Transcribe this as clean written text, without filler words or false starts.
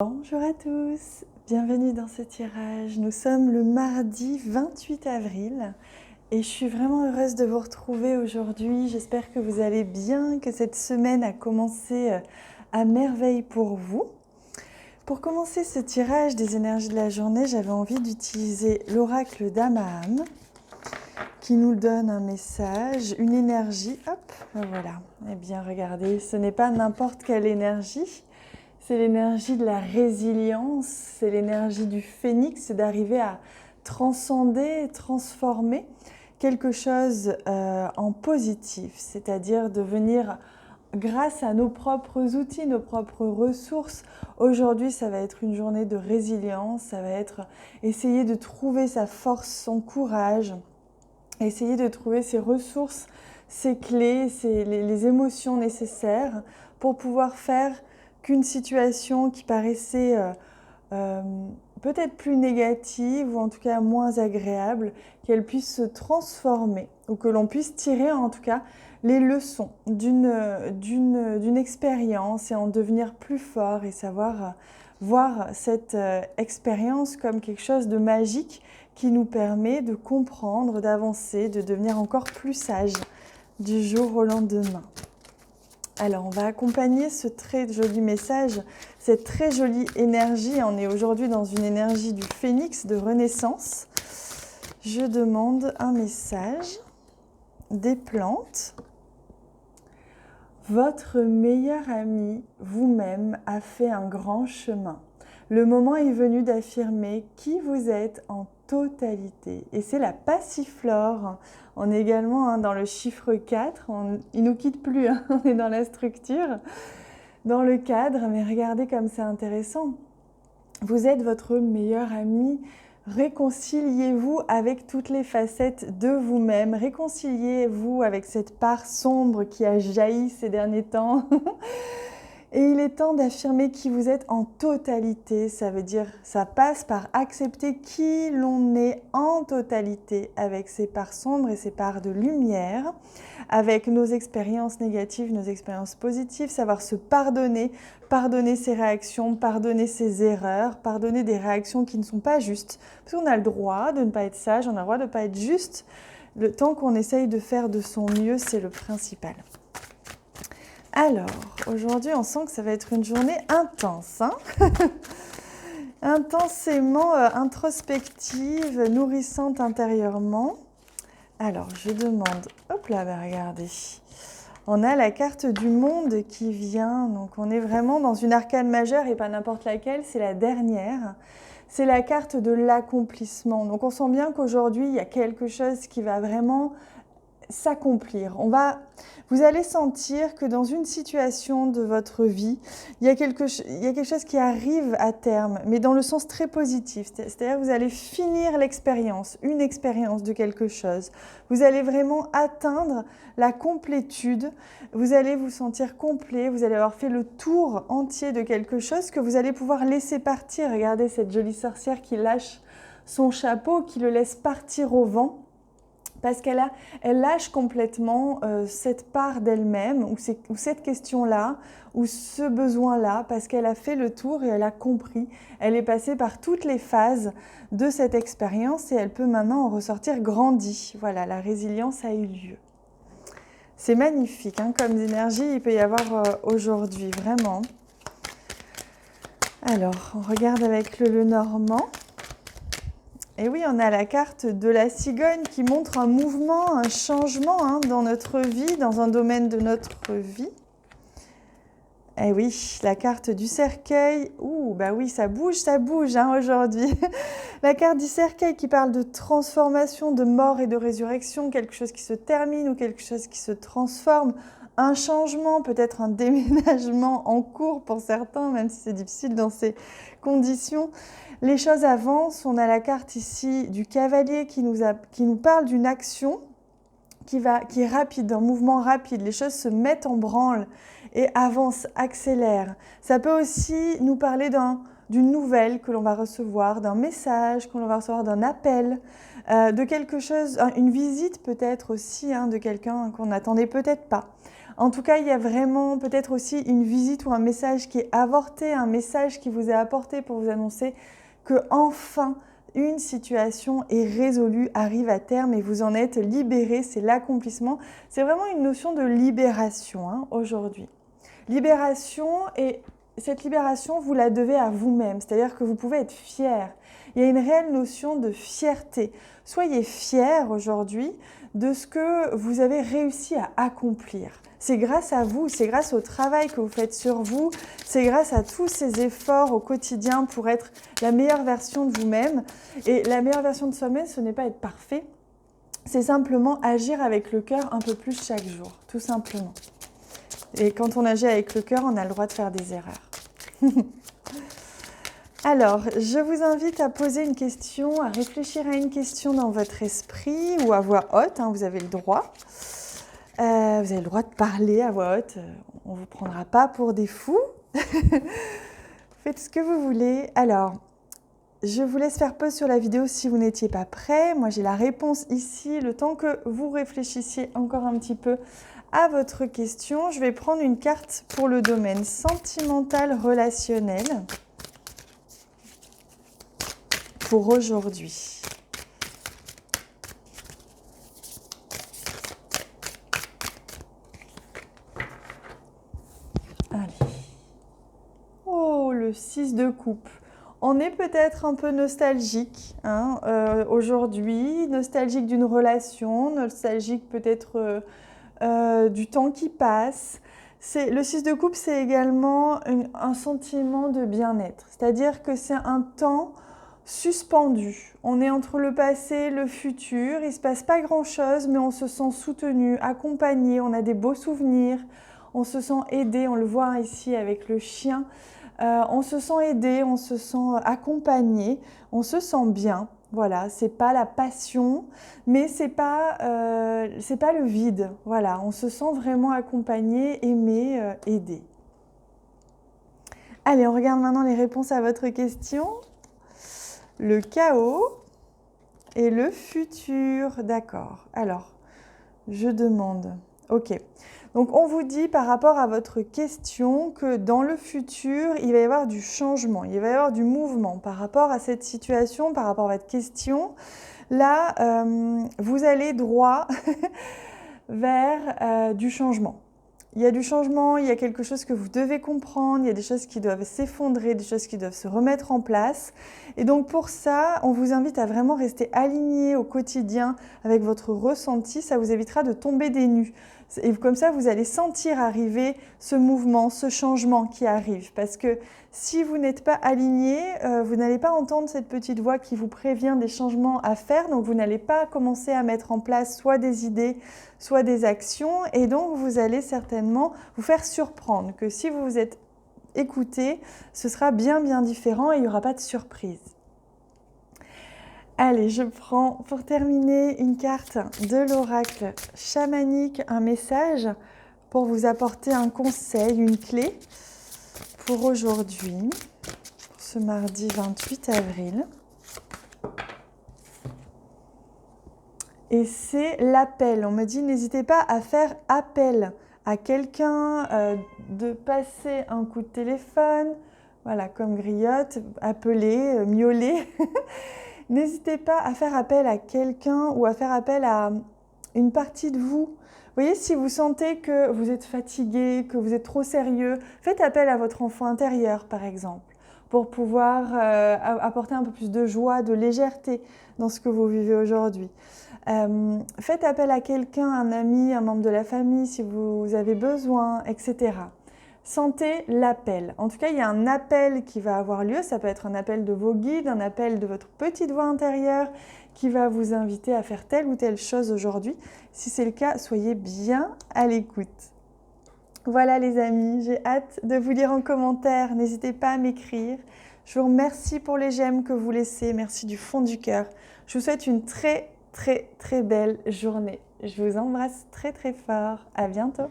Bonjour à tous, bienvenue dans ce tirage. Nous sommes le mardi 28 avril et je suis vraiment heureuse de vous retrouver aujourd'hui. J'espère que vous allez bien, que cette semaine a commencé à merveille pour vous. Pour commencer ce tirage des énergies de la journée, j'avais envie d'utiliser l'oracle d'Amaam qui nous donne un message, une énergie. Hop, voilà. Eh bien, regardez, ce n'est pas n'importe quelle énergie. C'est l'énergie de la résilience, c'est l'énergie du phénix, c'est d'arriver à transcender, transformer quelque chose en positif, c'est-à-dire de venir grâce à nos propres outils, nos propres ressources. Aujourd'hui, ça va être une journée de résilience, ça va être essayer de trouver sa force, son courage, essayer de trouver ses ressources, ses clés, les émotions nécessaires pour pouvoir faire qu'une situation qui paraissait peut-être plus négative ou en tout cas moins agréable, qu'elle puisse se transformer ou que l'on puisse tirer en tout cas les leçons d'une expérience et en devenir plus fort et savoir voir cette expérience comme quelque chose de magique qui nous permet de comprendre, d'avancer, de devenir encore plus sage du jour au lendemain. Alors, on va accompagner ce très joli message, cette très jolie énergie. On est aujourd'hui dans une énergie du phénix de renaissance. Je demande un message des plantes. Votre meilleur ami, vous-même, a fait un grand chemin. Le moment est venu d'affirmer qui vous êtes en totalité. Et c'est la passiflore. On est également dans le chiffre 4. Il ne nous quitte plus, on est dans la structure, dans le cadre. Mais regardez comme c'est intéressant. Vous êtes votre meilleur ami. Réconciliez-vous avec toutes les facettes de vous-même. Réconciliez-vous avec cette part sombre qui a jailli ces derniers temps. Et il est temps d'affirmer qui vous êtes en totalité. Ça veut dire, ça passe par accepter qui l'on est en totalité avec ses parts sombres et ses parts de lumière, avec nos expériences négatives, nos expériences positives, savoir se pardonner, pardonner ses réactions, pardonner ses erreurs, pardonner des réactions qui ne sont pas justes. Parce qu'on a le droit de ne pas être sage, on a le droit de ne pas être juste. Le temps qu'on essaye de faire de son mieux, c'est le principal. Alors, aujourd'hui, on sent que ça va être une journée intense, intensément introspective, nourrissante intérieurement. Alors, je demande, hop là, regardez, on a la carte du monde qui vient, donc on est vraiment dans une arcane majeure et pas n'importe laquelle, c'est la dernière. C'est la carte de l'accomplissement. Donc, on sent bien qu'aujourd'hui, il y a quelque chose qui va vraiment s'accomplir. Vous allez sentir que dans une situation de votre vie, il y a quelque chose qui arrive à terme, mais dans le sens très positif. C'est-à-dire que vous allez finir l'expérience, une expérience de quelque chose. Vous allez vraiment atteindre la complétude. Vous allez vous sentir complet. Vous allez avoir fait le tour entier de quelque chose que vous allez pouvoir laisser partir. Regardez cette jolie sorcière qui lâche son chapeau, qui le laisse partir au vent. Parce elle lâche complètement cette part d'elle-même, ou cette question-là, ou ce besoin-là, parce qu'elle a fait le tour et elle a compris. Elle est passée par toutes les phases de cette expérience et elle peut maintenant en ressortir grandie. Voilà, la résilience a eu lieu. C'est magnifique, comme énergie il peut y avoir aujourd'hui, vraiment. Alors, on regarde avec le Normand. Et oui, on a la carte de la cigogne qui montre un mouvement, un changement dans notre vie, dans un domaine de notre vie. Et oui, la carte du cercueil. Ouh, bah oui, ça bouge aujourd'hui. La carte du cercueil qui parle de transformation, de mort et de résurrection, quelque chose qui se termine ou quelque chose qui se transforme. Un changement, peut-être un déménagement en cours pour certains, même si c'est difficile dans ces conditions. Les choses avancent, on a la carte ici du cavalier qui nous parle d'une action qui est rapide, d'un mouvement rapide. Les choses se mettent en branle et avancent, accélèrent. Ça peut aussi nous parler d'une nouvelle que l'on va recevoir, d'un message que l'on va recevoir, d'un appel, de quelque chose, une visite peut-être aussi de quelqu'un qu'on n'attendait peut-être pas. En tout cas, il y a vraiment peut-être aussi une visite ou un message qui est avorté, un message qui vous est apporté pour vous annoncer que enfin une situation est résolue, arrive à terme et vous en êtes libéré, c'est l'accomplissement. C'est vraiment une notion de libération hein, aujourd'hui. Libération, et cette libération, vous la devez à vous-même, c'est-à-dire que vous pouvez être fier. Il y a une réelle notion de fierté. Soyez fiers aujourd'hui de ce que vous avez réussi à accomplir. C'est grâce à vous, c'est grâce au travail que vous faites sur vous, c'est grâce à tous ces efforts au quotidien pour être la meilleure version de vous-même. Et la meilleure version de soi-même, ce n'est pas être parfait, c'est simplement agir avec le cœur un peu plus chaque jour, tout simplement. Et quand on agit avec le cœur, on a le droit de faire des erreurs. Alors, je vous invite à poser une question, à réfléchir à une question dans votre esprit ou à voix haute, hein, vous avez le droit. Vous avez le droit de parler à voix haute, on ne vous prendra pas pour des fous. Faites ce que vous voulez. Alors, je vous laisse faire pause sur la vidéo si vous n'étiez pas prêt. Moi, j'ai la réponse ici. Le temps que vous réfléchissiez encore un petit peu à votre question, je vais prendre une carte pour le domaine sentimental relationnel pour aujourd'hui. Allez. Oh, le 6 de coupe. On est peut-être un peu nostalgique hein, aujourd'hui, nostalgique d'une relation, nostalgique peut-être du temps qui passe. Le 6 de coupe, c'est également un sentiment de bien-être. C'est-à-dire que c'est un temps suspendu. On est entre le passé et le futur. Il ne se passe pas grand-chose, mais on se sent soutenu, accompagné. On a des beaux souvenirs. On se sent aidé. On le voit ici avec le chien. On se sent aidé, on se sent accompagné. On se sent bien. Voilà, c'est pas la passion, mais c'est pas le vide. Voilà, on se sent vraiment accompagné, aimé, aidé. Allez, on regarde maintenant les réponses à votre question. Le chaos et le futur. D'accord. Alors, je demande. Ok. Donc, on vous dit par rapport à votre question que dans le futur, il va y avoir du changement, il va y avoir du mouvement par rapport à cette situation, par rapport à votre question. Là, vous allez droit vers du changement. Il y a du changement, il y a quelque chose que vous devez comprendre, il y a des choses qui doivent s'effondrer, des choses qui doivent se remettre en place. Et donc pour ça, on vous invite à vraiment rester aligné au quotidien avec votre ressenti. Ça vous évitera de tomber des nues. Et comme ça, vous allez sentir arriver ce mouvement, ce changement qui arrive. Parce que si vous n'êtes pas aligné, vous n'allez pas entendre cette petite voix qui vous prévient des changements à faire. Donc vous n'allez pas commencer à mettre en place soit des idées, soit des actions. Et donc vous allez certainement vous faire surprendre que si vous vous êtes écouté, ce sera bien différent et il n'y aura pas de surprise. Allez, je prends pour terminer une carte de l'oracle chamanique, un message pour vous apporter un conseil, une clé pour aujourd'hui, pour ce mardi 28 avril. Et c'est l'appel. On me dit, n'hésitez pas à faire appel à quelqu'un, de passer un coup de téléphone, voilà, comme griotte, appeler, miauler. N'hésitez pas à faire appel à quelqu'un ou à faire appel à une partie de vous. Vous voyez, si vous sentez que vous êtes fatigué, que vous êtes trop sérieux, faites appel à votre enfant intérieur, par exemple, pour pouvoir apporter un peu plus de joie, de légèreté dans ce que vous vivez aujourd'hui. Faites appel à quelqu'un, un ami, un membre de la famille, si vous avez besoin, etc. Sentez l'appel. En tout cas, il y a un appel qui va avoir lieu. Ça peut être un appel de vos guides, un appel de votre petite voix intérieure qui va vous inviter à faire telle ou telle chose aujourd'hui. Si c'est le cas, soyez bien à l'écoute. Voilà les amis, j'ai hâte de vous lire en commentaire. N'hésitez pas à m'écrire. Je vous remercie pour les j'aime que vous laissez. Merci du fond du cœur. Je vous souhaite une très belle journée. Je vous embrasse très fort. À bientôt.